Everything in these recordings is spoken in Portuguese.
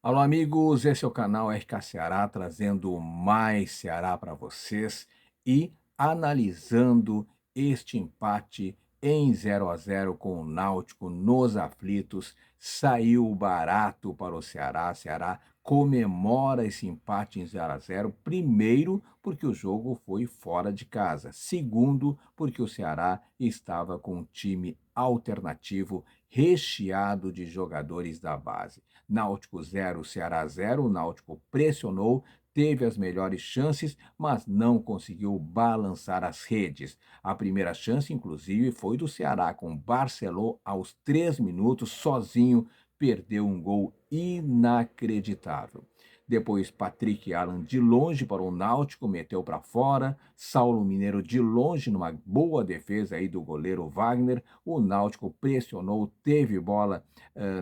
Alô, amigos, esse é o canal RK Ceará, trazendo mais Ceará para vocês e analisando este empate em 0-0 com o Náutico nos aflitos. Saiu barato para o Ceará. Ceará comemora esse empate em 0-0. Primeiro, porque o jogo foi fora de casa. Segundo, porque o Ceará estava com um time alternativo recheado de jogadores da base. Náutico 0, Ceará 0. O Náutico pressionou, teve as melhores chances, mas não conseguiu balançar as redes. A primeira chance, inclusive, foi do Ceará, com Barceló aos 3 minutos, sozinho, perdeu um gol inacreditável. Depois, Patrick Alan de longe para o Náutico, meteu para fora. Saulo Mineiro de longe, numa boa defesa aí do goleiro Wagner. O Náutico pressionou, teve bola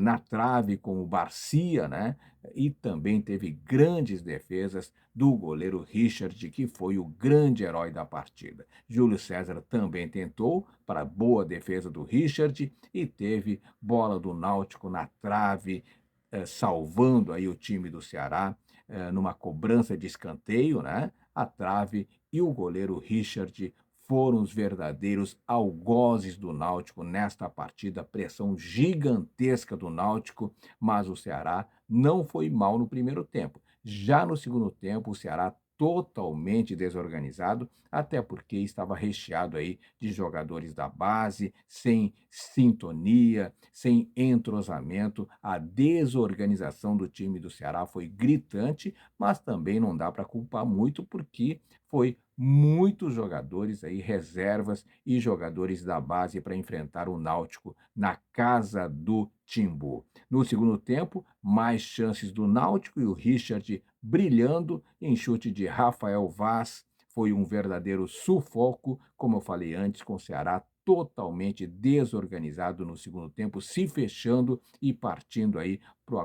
na trave com o Barcia, né? E também teve grandes defesas do goleiro Richard, que foi o grande herói da partida. Júlio César também tentou para boa defesa do Richard e teve bola do Náutico na trave, salvando aí o time do Ceará, numa cobrança de escanteio, né? A trave e o goleiro Richard foram os verdadeiros algozes do Náutico nesta partida, pressão gigantesca do Náutico, mas o Ceará não foi mal no primeiro tempo. Já no segundo tempo, o Ceará totalmente desorganizado, até porque estava recheado aí de jogadores da base, sem sintonia, sem entrosamento. A desorganização do time do Ceará foi gritante, mas também não dá para culpar muito porque foi muitos jogadores aí, reservas e jogadores da base para enfrentar o Náutico na casa do Timbu. No segundo tempo, mais chances do Náutico e o Richard brilhando em chute de Rafael Vaz. Foi um verdadeiro sufoco, como eu falei antes, com o Ceará totalmente desorganizado no segundo tempo, se fechando e partindo aí para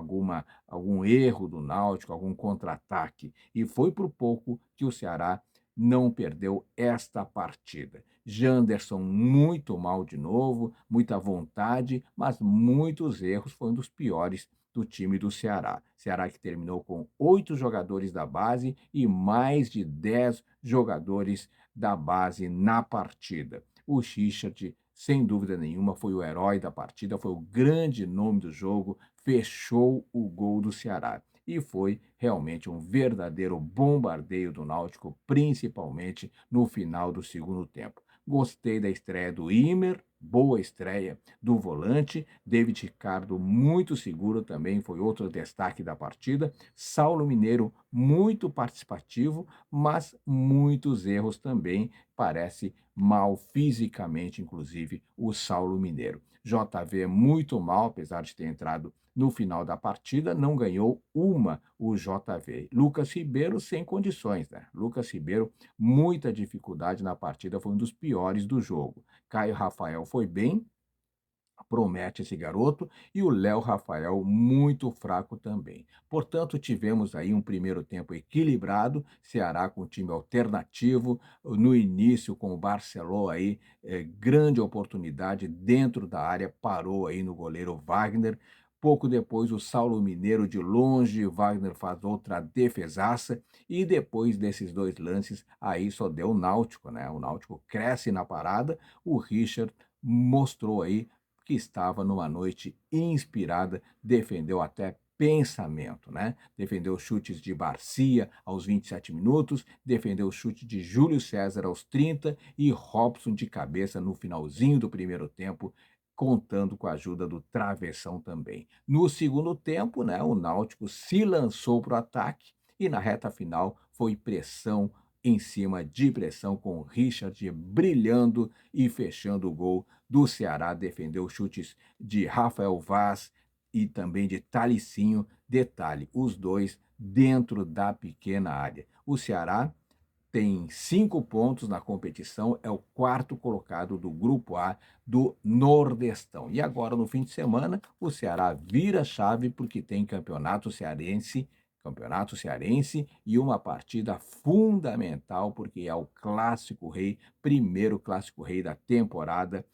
algum erro do Náutico, algum contra-ataque. E foi por pouco que o Ceará não perdeu esta partida. Janderson muito mal de novo, muita vontade, mas muitos erros, foi um dos piores do time do Ceará. Ceará que terminou com 8 jogadores da base e mais de 10 jogadores da base na partida. O Richard, sem dúvida nenhuma, foi o herói da partida, foi o grande nome do jogo, fechou o gol do Ceará. E foi realmente um verdadeiro bombardeio do Náutico, principalmente no final do segundo tempo. Gostei da estreia do Imer, boa estreia do volante. David Ricardo, muito seguro também, foi outro destaque da partida. Saulo Mineiro, muito participativo, mas muitos erros também. Parece mal fisicamente, inclusive, o Saulo Mineiro. JV muito mal, apesar de ter entrado no final da partida, não ganhou uma o JV. Lucas Ribeiro sem condições, né? Lucas Ribeiro, muita dificuldade na partida, foi um dos piores do jogo. Caio Rafael foi bem, promete esse garoto, e o Léo Rafael muito fraco também. Portanto, tivemos aí um primeiro tempo equilibrado, Ceará com time alternativo, no início com o Barceló aí, grande oportunidade dentro da área, parou aí no goleiro Wagner. Pouco depois, o Saulo Mineiro de longe, Wagner faz outra defesaça, e depois desses dois lances, aí só deu o Náutico, né? O Náutico cresce na parada, o Richard mostrou aí que estava numa noite inspirada, defendeu até pensamento, né? Defendeu chutes de Barcia aos 27 minutos, defendeu o chute de Júlio César aos 30 e Robson de cabeça no finalzinho do primeiro tempo, contando com a ajuda do travessão também. No segundo tempo, né, o Náutico se lançou para o ataque e na reta final foi pressão em cima de pressão, com o Richard brilhando e fechando o gol do Ceará, defendeu chutes de Rafael Vaz e também de Talicinho. Detalhe, os dois dentro da pequena área. O Ceará tem 5 pontos na competição, é o quarto colocado do Grupo A do Nordestão. E agora, no fim de semana, o Ceará vira chave porque tem Campeonato Cearense e uma partida fundamental, porque é o Clássico Rei, primeiro Clássico Rei da temporada,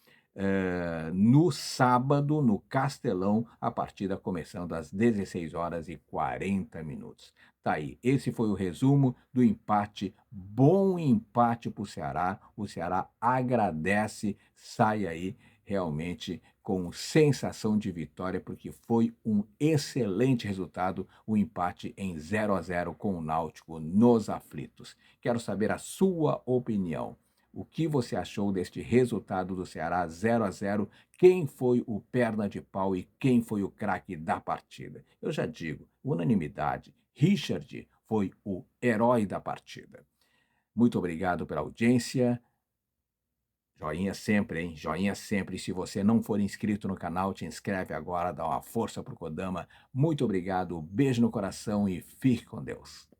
no sábado, no Castelão, a partida começando às 16h40. Tá aí, esse foi o resumo do empate, bom empate para o Ceará agradece, sai aí realmente com sensação de vitória, porque foi um excelente resultado, o empate em 0-0 com o Náutico nos aflitos. Quero saber a sua opinião. O que você achou deste resultado do Ceará 0-0? Quem foi o perna de pau e quem foi o craque da partida? Eu já digo, unanimidade. Richard foi o herói da partida. Muito obrigado pela audiência. Joinha sempre, hein? Joinha sempre. E se você não for inscrito no canal, te inscreve agora, dá uma força pro Kodama. Muito obrigado, beijo no coração e fique com Deus.